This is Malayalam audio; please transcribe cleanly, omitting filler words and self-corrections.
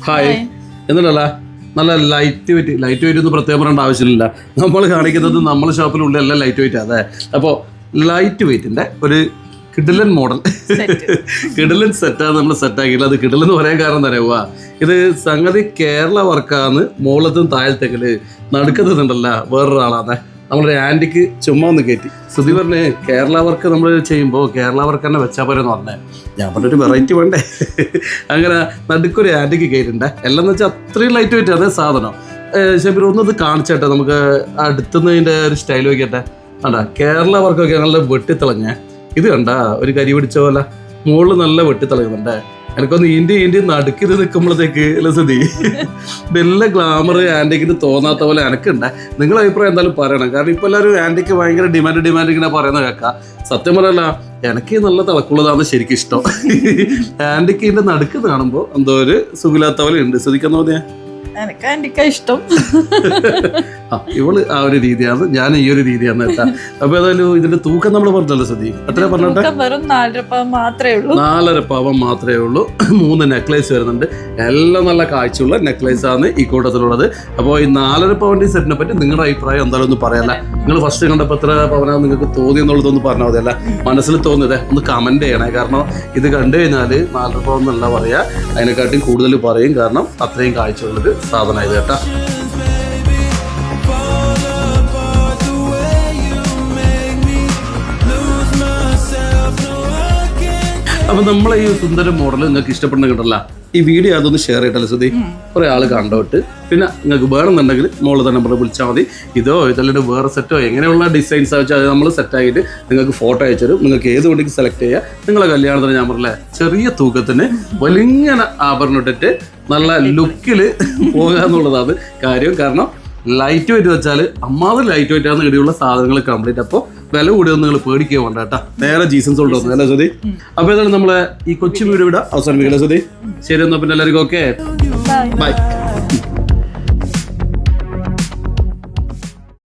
ഹായ് എന്നിട്ടല്ല നല്ല ലൈറ്റ് വെയിറ്റ് ഒന്നും പ്രത്യേകം പറയേണ്ട ആവശ്യമില്ല. നമ്മൾ കാണിക്കുന്നത് നമ്മളെ ഷോപ്പിലുള്ള എല്ലാം ലൈറ്റ് വെയിറ്റ് അതെ. അപ്പോൾ ലൈറ്റ് വെയിറ്റിൻ്റെ ഒരു കിഡിലൻ മോഡൽ കിഡിലൻ സെറ്റാണ് നമ്മൾ സെറ്റാക്കിയില്ല. അത് കിഡിലെന്ന് പറയാൻ കാരണം തന്നെ ഇത് സംഗതി കേരള വർക്കാന്ന് മുകളത്തും താഴത്തേക്കല് നടുക്കത്തുണ്ടല്ല വേറൊരാളാണ്. നമ്മളൊരു ആൻറ്റിക്ക് ചുമ്മാ ഒന്ന് കയറ്റി സുധി പറഞ്ഞ് കേരള വർക്ക് നമ്മൾ ചെയ്യുമ്പോൾ കേരള വർക്ക് തന്നെ വെച്ചാൽ പോരെന്ന് പറഞ്ഞേ. ഞാൻ പറഞ്ഞൊരു വെറൈറ്റി വേണ്ടേ. അങ്ങനെ നടുക്കൊരു ആൻറ്റിക്ക് കയറ്റിണ്ടേ. എല്ലാം എന്ന് വെച്ചാൽ അത്രയും ലൈറ്റ് വെയിറ്റ് അതേ സാധനം. ഷബീർ ഒന്നത് കാണിച്ചേട്ടെ നമുക്ക് അടുത്തുന്നതിൻ്റെ ഒരു സ്റ്റൈൽ നോക്കിയട്ടെ. വേണ്ട കേരള വർക്കൊക്കെ നല്ല വെട്ടിത്തിളങ്ങേ. ഇത് കണ്ട ഒരു കരി പിടിച്ച പോലെ മുകളിൽ നല്ല വെട്ടിത്തിളങ്ങുന്നുണ്ടേ. എനിക്കൊന്ന് ഇന്ത്യ നടുക്കിത് നിൽക്കുമ്പോഴത്തേക്ക് ലസുതി വല്ല ഗ്ലാമർ ആൻറ്റിക്കിന് തോന്നാത്ത പോലെ എനക്കുണ്ട്. നിങ്ങളുടെ അഭിപ്രായം എന്തായാലും പറയണം. കാരണം ഇപ്പോൾ എല്ലാവരും ആൻറ്റിക്ക് ഭയങ്കര ഡിമാൻഡ് ഇങ്ങനെ പറയുന്നത് കേൾക്കാം. സത്യം പറയല്ല എനിക്ക് നല്ല തിളക്കുള്ളതാണ് ശരിക്കും ഇഷ്ടം. ആൻറ്റിക്ക് ഇതിൻ്റെ നടുക്ക് കാണുമ്പോൾ എന്തോ ഒരു സുഖില്ലാത്ത പോലെ ഉണ്ട്. ശ്രദ്ധിക്കാൻ തോന്നിയാ എനിക്ക് ആൻറ്റിക്കാ ഇഷ്ടം. ഇവള് ആ ഒരു രീതിയാണ്, ഞാൻ ഈ ഒരു രീതിയാണ് കേട്ടാ. അപ്പൊ ഏതായാലും ഇതിന്റെ തൂക്കം നമ്മൾ പറഞ്ഞല്ലോ സതി എത്ര പറഞ്ഞിട്ട് 4.5 പവൻ മാത്രമേ ഉള്ളൂ. 4.5 പവൻ മാത്രമേ ഉള്ളൂ. 3 നെക്ലേസ് വരുന്നുണ്ട്. എല്ലാം നല്ല കാഴ്ചയുള്ള നെക്ലേസ് ആണ് ഈ കൂട്ടത്തിലുള്ളത്. അപ്പോൾ ഈ 4.5 പവന്റെ സെറ്റിനെ പറ്റി നിങ്ങളുടെ അഭിപ്രായം എന്തായാലും ഒന്ന് പറയാല്ല. നിങ്ങൾ ഫസ്റ്റ് കണ്ടപ്പോൾ എത്ര പവനാ നിങ്ങൾക്ക് തോന്നി എന്നുള്ളതൊന്ന് പറഞ്ഞാൽ മതി. അല്ല മനസ്സിൽ തോന്നിയതേ ഒന്ന് കമന്റ് ചെയ്യണേ. കാരണം ഇത് കണ്ടു കഴിഞ്ഞാൽ 4.5 പവൻ എന്നല്ല പറയാ, അതിനെക്കാട്ടിയും കൂടുതൽ പറയും. കാരണം അത്രയും കാഴ്ചയുള്ളത് സാധനം ഇത് കേട്ടാ. അപ്പൊ നമ്മളെ ഈ സുന്ദര മോഡൽ നിങ്ങൾക്ക് ഇഷ്ടപ്പെടുന്ന കിട്ടല്ല ഈ വീഡിയോ അതൊന്ന് ഷെയർ ചെയ്തിട്ടല്ലേ സുധി കുറെ ആൾ കണ്ടോട്ട്. പിന്നെ നിങ്ങൾക്ക് വേണമെന്നുണ്ടെങ്കിൽ മോള് തന്നെ നമ്മൾ വിളിച്ചാൽ മതി. ഇതോ ഇതല്ലാണ്ട് വേറെ സെറ്റോ എങ്ങനെയുള്ള ഡിസൈൻസ് വെച്ചാൽ അത് നമ്മൾ സെറ്റാക്കിയിട്ട് നിങ്ങൾക്ക് ഫോട്ടോ അയച്ചു തരും. നിങ്ങൾക്ക് ഏത് വണ്ടിക്ക് സെലക്ട് ചെയ്യുക. നിങ്ങളെ കല്യാണത്തിന് ഞാൻ പറഞ്ഞില്ലേ ചെറിയ തൂക്കത്തിന് വലിയ ആഭരണം ഇട്ടിട്ട് നല്ല ലുക്കിൽ പോകാന്നുള്ളതാണ് കാര്യം. കാരണം ലൈറ്റ് വെയിറ്റ് വെച്ചാൽ അമ്മാതിരി ലൈറ്റ് വെയിറ്റ് ആണ് ഇടയുള്ള സാധനങ്ങൾ കംപ്ലീറ്റ്. അപ്പോൾ വില കൂടിയൊന്നും നിങ്ങൾ പേടിക്കുക വേണ്ട കേട്ടാ. നേരെ ജീസൺസ് കൊണ്ട് വന്നു അല്ലേ സുധി. അപ്പൊ ഏതാണ് നമ്മളെ ഈ കൊച്ചു വീഡിയോ ഇവിടെ അവസാനിപ്പിക്കല്ലേ സുധി. ശരി എന്നാ പിന്നെ എല്ലാവർക്കും ഓക്കെ ബൈ.